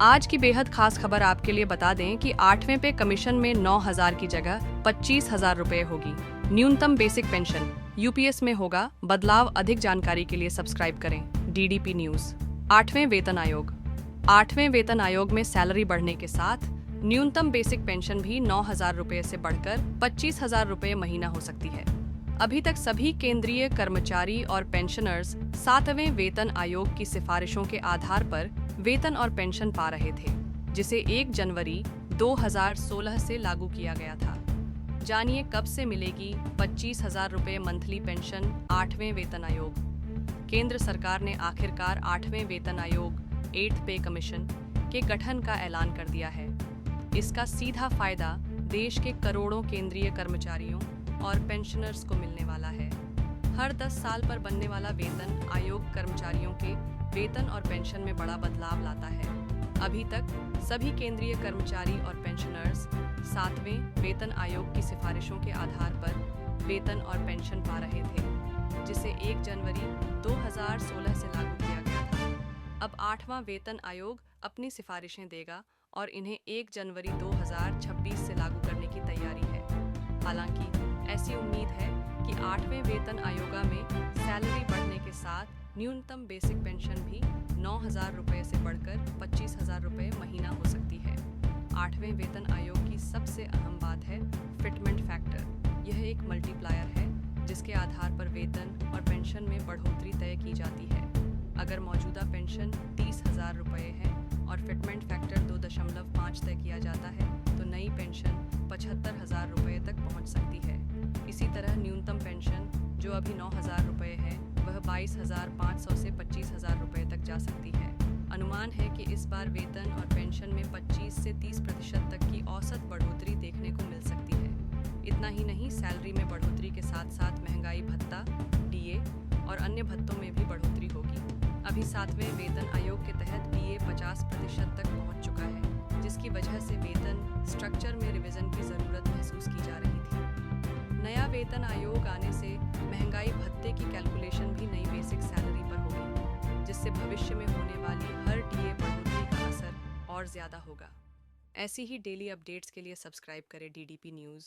आज की बेहद खास खबर आपके लिए बता दें कि 8वें पे कमीशन में 9,000 की जगह 25,000 रुपए होगी। न्यूनतम बेसिक पेंशन यूपीएस में होगा बदलाव। अधिक जानकारी के लिए सब्सक्राइब करें डीडीपी न्यूज। 8वें वेतन आयोग। 8वें वेतन आयोग में सैलरी बढ़ने के साथ न्यूनतम बेसिक पेंशन भी 9,000 रुपए से बढ़कर 25,000 रुपए महीना हो सकती है। अभी तक सभी केंद्रीय कर्मचारी और पेंशनर्स 7वें वेतन आयोग की सिफारिशों के आधार पर वेतन और पेंशन पा रहे थे, जिसे 1 जनवरी 2016 से लागू किया गया था। जानिए कब से मिलेगी 25,000 रुपए मंथली पेंशन 8वें वेतन आयोग। केंद्र सरकार ने आखिरकार 8वें वेतन आयोग 8th पे कमीशन के गठन का ऐलान कर दिया है। इसका सीधा फायदा देश के करोड़ों केंद्रीय कर्मचारियों और पेंशनर्स को मिलने वाला है। हर 10 साल पर बनने वाला वेतन आयोग कर्मचारियों के वेतन और पेंशन में बड़ा बदलाव लाता है। अभी तक सभी केंद्रीय कर्मचारी और पेंशनर्स 7वें वेतन आयोग की सिफारिशों के आधार पर वेतन और पेंशन पा रहे थे, जिसे 1 जनवरी 2016 से लागू किया गया था। अब 8वां वेतन आयोग अपनी सिफारिशें देगा और इन्हें 1 जनवरी 2026 से लागू करने की तैयारी है। हालांकि ऐसी उम्मीद है कि 8वें वेतन आयोग में सैलरी बढ़ने के साथ न्यूनतम बेसिक पेंशन भी 9,000 रुपए से बढ़कर 25,000 रुपए महीना हो सकती है। 8वें वेतन आयोग की सबसे अहम बात है फिटमेंट फैक्टर। यह एक मल्टीप्लायर है जिसके आधार पर वेतन और पेंशन में बढ़ोतरी तय की जाती है। अगर मौजूदा पेंशन 30,000 रुपए है और फिटमेंट फैक्टर 2.5 तय किया जाता है तो नई पेंशन 75,000 रुपए तक पहुंच सकती है। इसी तरह न्यूनतम पेंशन जो अभी 9,000 रुपए है वह 22,500 से 25,000 रुपए तक जा सकती है। अनुमान है कि इस बार वेतन और पेंशन में 25 से 30% तक की औसत बढ़ोतरी देखने को मिल सकती है। इतना ही नहीं, सैलरी में बढ़ोतरी के साथ साथ महंगाई भत्ता, डीए और अन्य भत्तों में भी बढ़ोतरी होगी। अभी 7वें वेतन आयोग के तहत डीए 50% तक पहुंच चुका है, जिसकी वजह से वेतन स्ट्रक्चर में रिवीजन की जरूरत महसूस की जा रही थी। नया वेतन आयोग आने से महंगाई भत्ते की कैलकुलेशन भी नई बेसिक सैलरी पर होगी, जिससे भविष्य में होने वाली हर डीए बढ़ोतरी का असर और ज्यादा होगा। ऐसी ही डेली अपडेट्स के लिए सब्सक्राइब करें डीडीपी न्यूज़।